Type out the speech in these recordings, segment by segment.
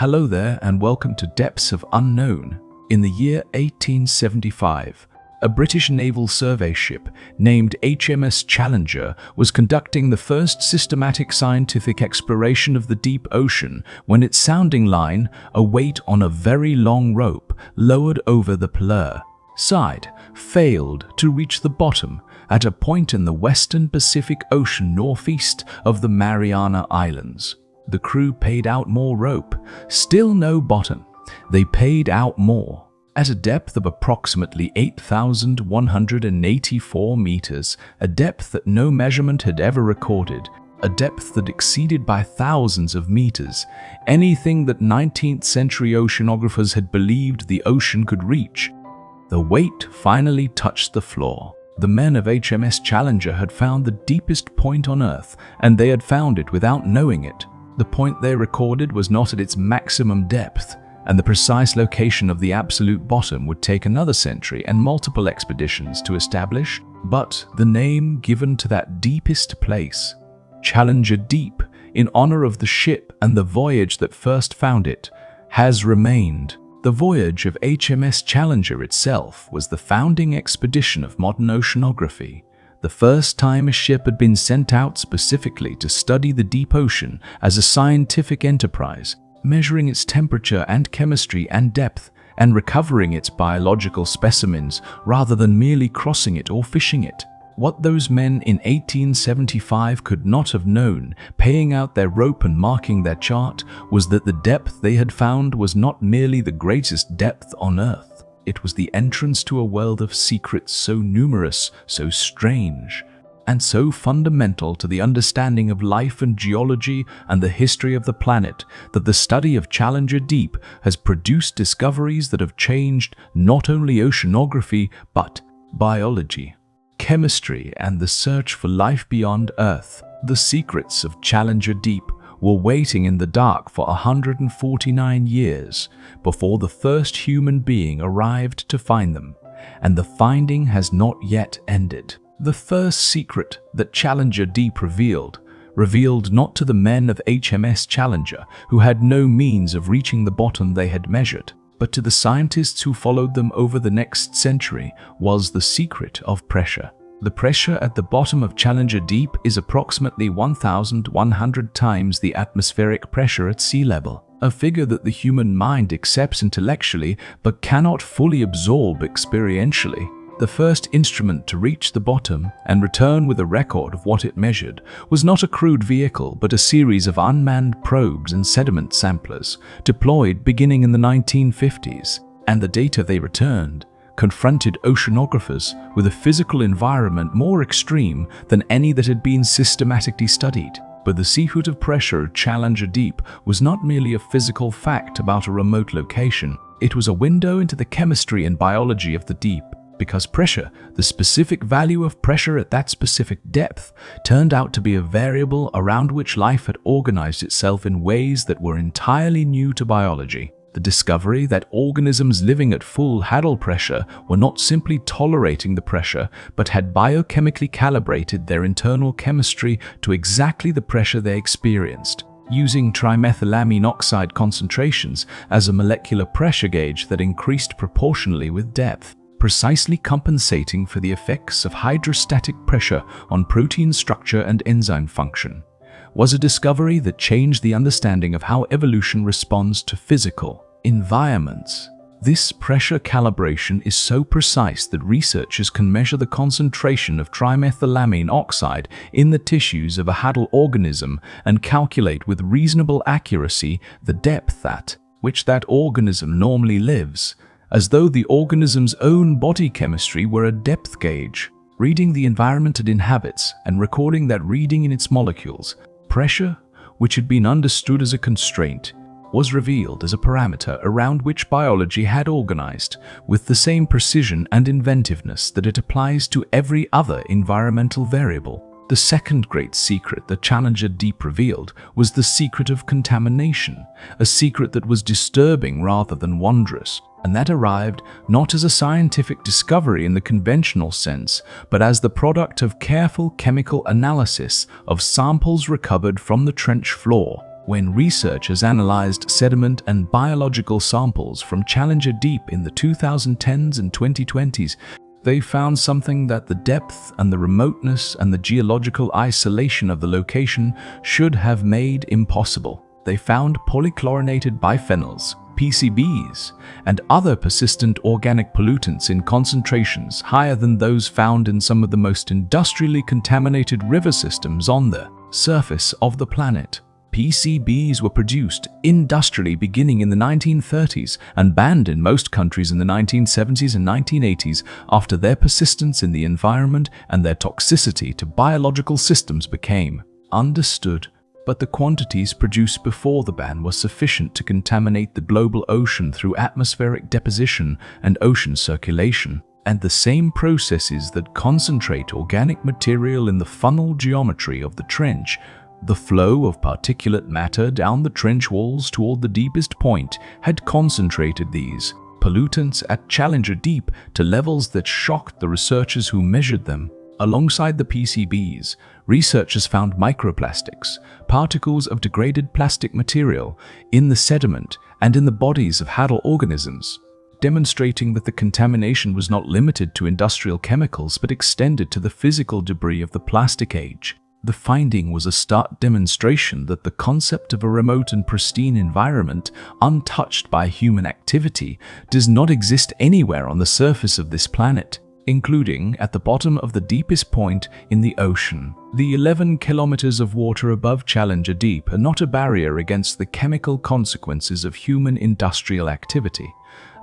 Hello there and welcome to Depths of Unknown. In the year 1875, a British naval survey ship named HMS Challenger was conducting the first systematic scientific exploration of the deep ocean when its sounding line, a weight on a very long rope lowered over the Polar side, failed to reach the bottom at a point in the western Pacific Ocean northeast of the Mariana Islands. The crew paid out more rope. Still no bottom. They paid out more. At a depth of approximately 8,184 meters, a depth that no measurement had ever recorded, a depth that exceeded by thousands of meters, anything that 19th century oceanographers had believed the ocean could reach. The weight finally touched the floor. The men of HMS Challenger had found the deepest point on Earth, and they had found it without knowing it. The point they recorded was not at its maximum depth, and the precise location of the absolute bottom would take another century and multiple expeditions to establish, but the name given to that deepest place, Challenger Deep, in honor of the ship and the voyage that first found it, has remained. The voyage of HMS Challenger itself was the founding expedition of modern oceanography. The first time a ship had been sent out specifically to study the deep ocean as a scientific enterprise, measuring its temperature and chemistry and depth, and recovering its biological specimens rather than merely crossing it or fishing it. What those men in 1875 could not have known, paying out their rope and marking their chart, was that the depth they had found was not merely the greatest depth on Earth. It was the entrance to a world of secrets so numerous, so strange, and so fundamental to the understanding of life and geology and the history of the planet that the study of Challenger Deep has produced discoveries that have changed not only oceanography but biology, chemistry, and the search for life beyond Earth. The secrets of Challenger Deep were waiting in the dark for 149 years before the first human being arrived to find them, and the finding has not yet ended. The first secret that Challenger Deep revealed not to the men of HMS Challenger, who had no means of reaching the bottom they had measured, but to the scientists who followed them over the next century, was the secret of pressure. The pressure at the bottom of Challenger Deep is approximately 1,100 times the atmospheric pressure at sea level, a figure that the human mind accepts intellectually but cannot fully absorb experientially. The first instrument to reach the bottom and return with a record of what it measured was not a crude vehicle but a series of unmanned probes and sediment samplers deployed beginning in the 1950s, and the data they returned confronted oceanographers with a physical environment more extreme than any that had been systematically studied. But the seafoot of pressure at Challenger Deep was not merely a physical fact about a remote location. It was a window into the chemistry and biology of the deep, because pressure, the specific value of pressure at that specific depth, turned out to be a variable around which life had organized itself in ways that were entirely new to biology. The discovery that organisms living at full Hadal pressure were not simply tolerating the pressure, but had biochemically calibrated their internal chemistry to exactly the pressure they experienced, using trimethylamine oxide concentrations as a molecular pressure gauge that increased proportionally with depth, precisely compensating for the effects of hydrostatic pressure on protein structure and enzyme function, was a discovery that changed the understanding of how evolution responds to physical environments. This pressure calibration is so precise that researchers can measure the concentration of trimethylamine oxide in the tissues of a Hadal organism and calculate with reasonable accuracy the depth at which that organism normally lives, as though the organism's own body chemistry were a depth gauge, reading the environment it inhabits and recording that reading in its molecules. Pressure, which had been understood as a constraint, was revealed as a parameter around which biology had organized with the same precision and inventiveness that it applies to every other environmental variable. The second great secret that Challenger Deep revealed was the secret of contamination, a secret that was disturbing rather than wondrous, and that arrived not as a scientific discovery in the conventional sense, but as the product of careful chemical analysis of samples recovered from the trench floor. When researchers analyzed sediment and biological samples from Challenger Deep in the 2010s and 2020s, they found something that the depth and the remoteness and the geological isolation of the location should have made impossible. They found polychlorinated biphenyls, PCBs, and other persistent organic pollutants in concentrations higher than those found in some of the most industrially contaminated river systems on the surface of the planet. PCBs were produced industrially beginning in the 1930s and banned in most countries in the 1970s and 1980s after their persistence in the environment and their toxicity to biological systems became understood. But the quantities produced before the ban were sufficient to contaminate the global ocean through atmospheric deposition and ocean circulation. And the same processes that concentrate organic material in the funnel geometry of the trench, the flow of particulate matter down the trench walls toward the deepest point, had concentrated these pollutants at Challenger Deep to levels that shocked the researchers who measured them. Alongside the PCBs, researchers found microplastics, particles of degraded plastic material, in the sediment and in the bodies of hadal organisms, demonstrating that the contamination was not limited to industrial chemicals but extended to the physical debris of the plastic age. The finding was a stark demonstration that the concept of a remote and pristine environment, untouched by human activity, does not exist anywhere on the surface of this planet, including at the bottom of the deepest point in the ocean. The 11 kilometers of water above Challenger Deep are not a barrier against the chemical consequences of human industrial activity.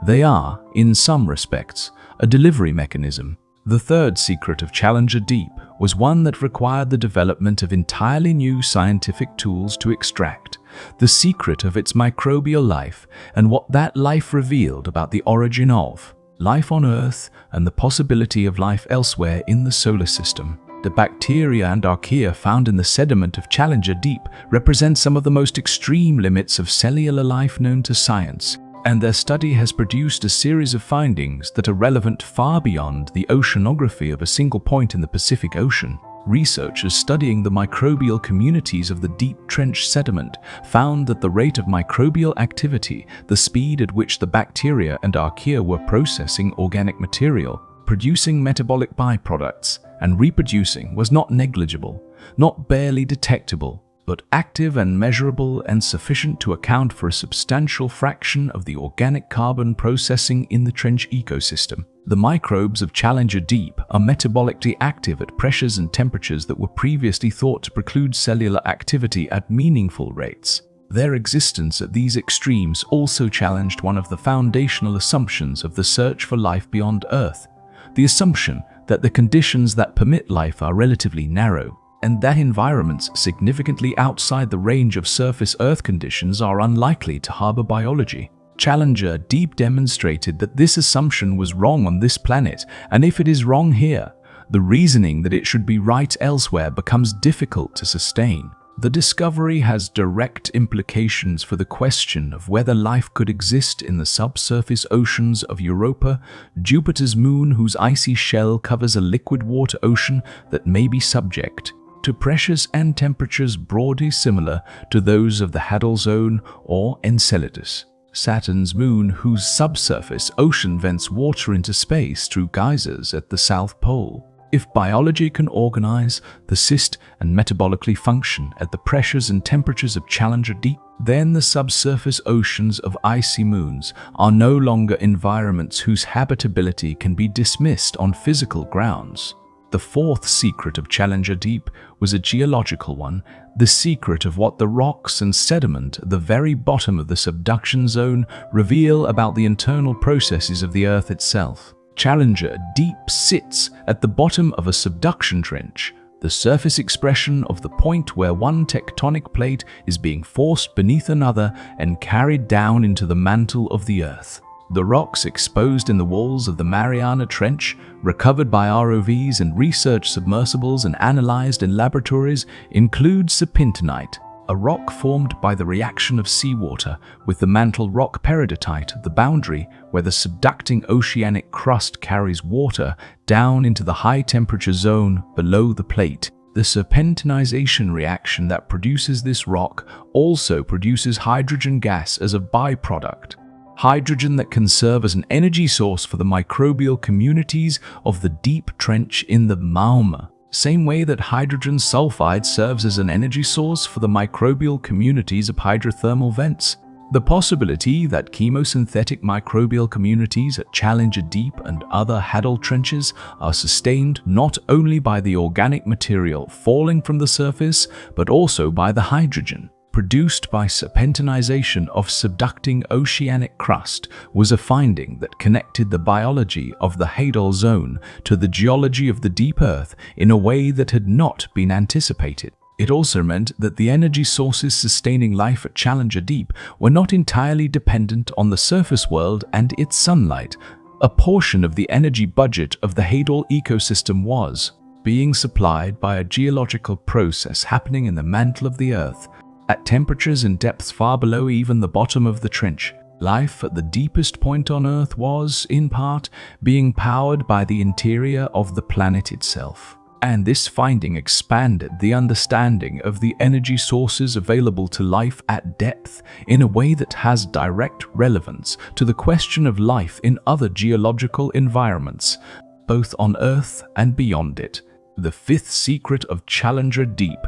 They are, in some respects, a delivery mechanism. The third secret of Challenger Deep was one that required the development of entirely new scientific tools to extract the secret of its microbial life and what that life revealed about the origin of life on Earth and the possibility of life elsewhere in the solar system. The bacteria and archaea found in the sediment of Challenger Deep represent some of the most extreme limits of cellular life known to science, and their study has produced a series of findings that are relevant far beyond the oceanography of a single point in the Pacific Ocean. Researchers studying the microbial communities of the deep trench sediment found that the rate of microbial activity, the speed at which the bacteria and archaea were processing organic material, producing metabolic byproducts, and reproducing was not negligible, not barely detectable, but active and measurable and sufficient to account for a substantial fraction of the organic carbon processing in the trench ecosystem. The microbes of Challenger Deep are metabolically active at pressures and temperatures that were previously thought to preclude cellular activity at meaningful rates. Their existence at these extremes also challenged one of the foundational assumptions of the search for life beyond Earth, the assumption that the conditions that permit life are relatively narrow, and that environments significantly outside the range of surface Earth conditions are unlikely to harbor biology. Challenger Deep demonstrated that this assumption was wrong on this planet, and if it is wrong here, the reasoning that it should be right elsewhere becomes difficult to sustain. The discovery has direct implications for the question of whether life could exist in the subsurface oceans of Europa, Jupiter's moon whose icy shell covers a liquid water ocean that may be subject to pressures and temperatures broadly similar to those of the Hadal Zone or Enceladus, Saturn's moon whose subsurface ocean vents water into space through geysers at the South Pole. If biology can organize, persist, and metabolically function at the pressures and temperatures of Challenger Deep, then the subsurface oceans of icy moons are no longer environments whose habitability can be dismissed on physical grounds. The fourth secret of Challenger Deep was a geological one, the secret of what the rocks and sediment at the very bottom of the subduction zone reveal about the internal processes of the Earth itself. Challenger Deep sits at the bottom of a subduction trench, the surface expression of the point where one tectonic plate is being forced beneath another and carried down into the mantle of the Earth. The rocks exposed in the walls of the Mariana Trench, recovered by ROVs and research submersibles and analyzed in laboratories, include serpentinite, a rock formed by the reaction of seawater with the mantle rock peridotite at the boundary where the subducting oceanic crust carries water down into the high-temperature zone below the plate. The serpentinization reaction that produces this rock also produces hydrogen gas as a byproduct. Hydrogen that can serve as an energy source for the microbial communities of the deep trench in the magma, same way that hydrogen sulfide serves as an energy source for the microbial communities of hydrothermal vents. The possibility that chemosynthetic microbial communities at Challenger Deep and other Hadal trenches are sustained not only by the organic material falling from the surface, but also by the hydrogen produced by serpentinization of subducting oceanic crust was a finding that connected the biology of the Hadal zone to the geology of the deep Earth in a way that had not been anticipated. It also meant that the energy sources sustaining life at Challenger Deep were not entirely dependent on the surface world and its sunlight. A portion of the energy budget of the Hadal ecosystem was being supplied by a geological process happening in the mantle of the Earth. At temperatures and depths far below even the bottom of the trench, life at the deepest point on Earth was, in part, being powered by the interior of the planet itself. And this finding expanded the understanding of the energy sources available to life at depth in a way that has direct relevance to the question of life in other geological environments, both on Earth and beyond it. The fifth secret of Challenger Deep,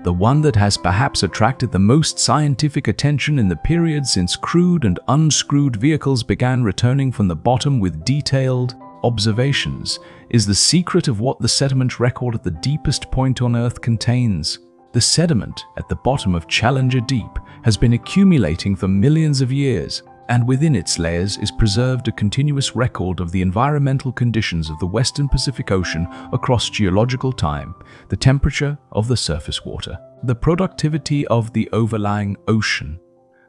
the one that has perhaps attracted the most scientific attention in the period since crewed and unscrewed vehicles began returning from the bottom with detailed observations, is the secret of what the sediment record at the deepest point on Earth contains. The sediment at the bottom of Challenger Deep has been accumulating for millions of years, and within its layers is preserved a continuous record of the environmental conditions of the Western Pacific Ocean across geological time, the temperature of the surface water, the productivity of the overlying ocean,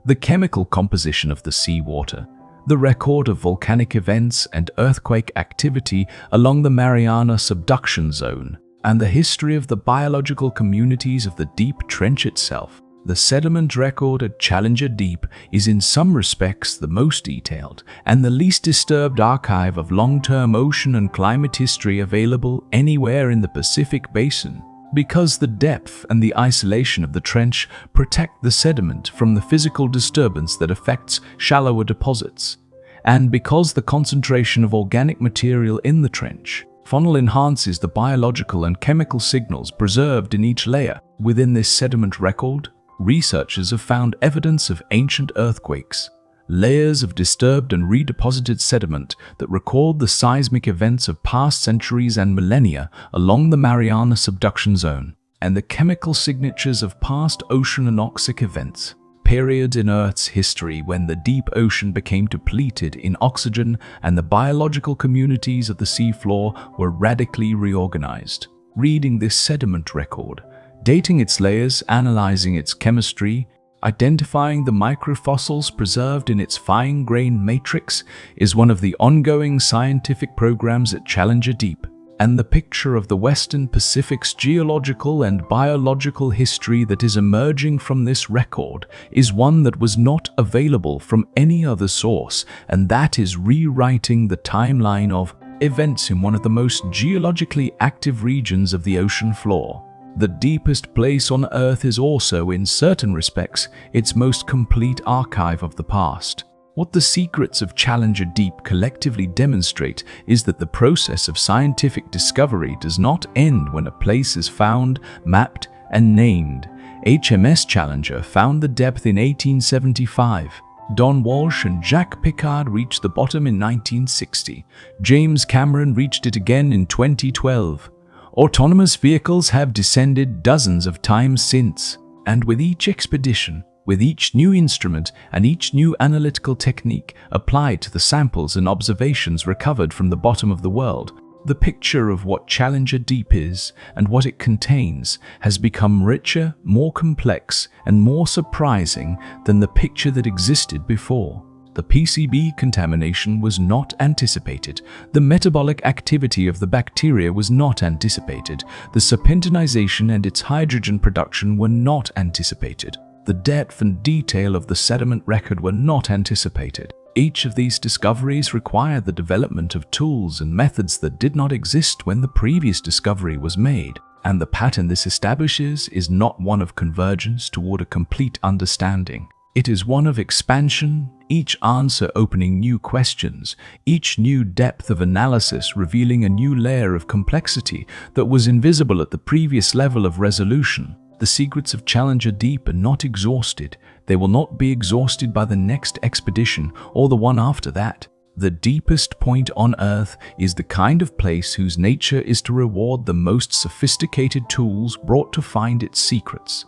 the chemical composition of the seawater, the record of volcanic events and earthquake activity along the Mariana subduction zone, and the history of the biological communities of the deep trench itself. The sediment record at Challenger Deep is in some respects the most detailed and the least disturbed archive of long-term ocean and climate history available anywhere in the Pacific Basin, because the depth and the isolation of the trench protect the sediment from the physical disturbance that affects shallower deposits, and because the concentration of organic material in the trench funnel enhances the biological and chemical signals preserved in each layer. Within this sediment record, researchers have found evidence of ancient earthquakes, layers of disturbed and redeposited sediment that record the seismic events of past centuries and millennia along the Mariana subduction zone, and the chemical signatures of past oceanic events, periods in Earth's history when the deep ocean became depleted in oxygen and the biological communities of the seafloor were radically reorganized. Reading this sediment record, dating its layers, analyzing its chemistry, identifying the microfossils preserved in its fine-grained matrix is one of the ongoing scientific programs at Challenger Deep, and the picture of the Western Pacific's geological and biological history that is emerging from this record is one that was not available from any other source, and that is rewriting the timeline of events in one of the most geologically active regions of the ocean floor. The deepest place on Earth is also, in certain respects, its most complete archive of the past. What the secrets of Challenger Deep collectively demonstrate is that the process of scientific discovery does not end when a place is found, mapped, and named. HMS Challenger found the depth in 1875. Don Walsh and Jacques Piccard reached the bottom in 1960. James Cameron reached it again in 2012. Autonomous vehicles have descended dozens of times since, and with each expedition, with each new instrument and each new analytical technique applied to the samples and observations recovered from the bottom of the world, the picture of what Challenger Deep is and what it contains has become richer, more complex, and more surprising than the picture that existed before. The PCB contamination was not anticipated. The metabolic activity of the bacteria was not anticipated. The serpentinization and its hydrogen production were not anticipated. The depth and detail of the sediment record were not anticipated. Each of these discoveries required the development of tools and methods that did not exist when the previous discovery was made. And the pattern this establishes is not one of convergence toward a complete understanding. It is one of expansion, each answer opening new questions, each new depth of analysis revealing a new layer of complexity that was invisible at the previous level of resolution. The secrets of challenge are deep and not exhausted. They will not be exhausted by the next expedition or the one after that. The deepest point on Earth is the kind of place whose nature is to reward the most sophisticated tools brought to find its secrets.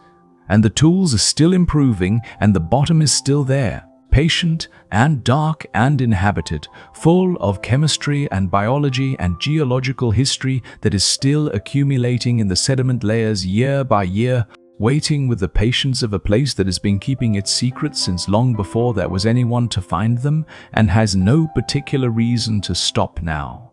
And the tools are still improving, and the bottom is still there, patient and dark and inhabited, full of chemistry and biology and geological history that is still accumulating in the sediment layers year by year, waiting with the patience of a place that has been keeping its secrets since long before there was anyone to find them and has no particular reason to stop now.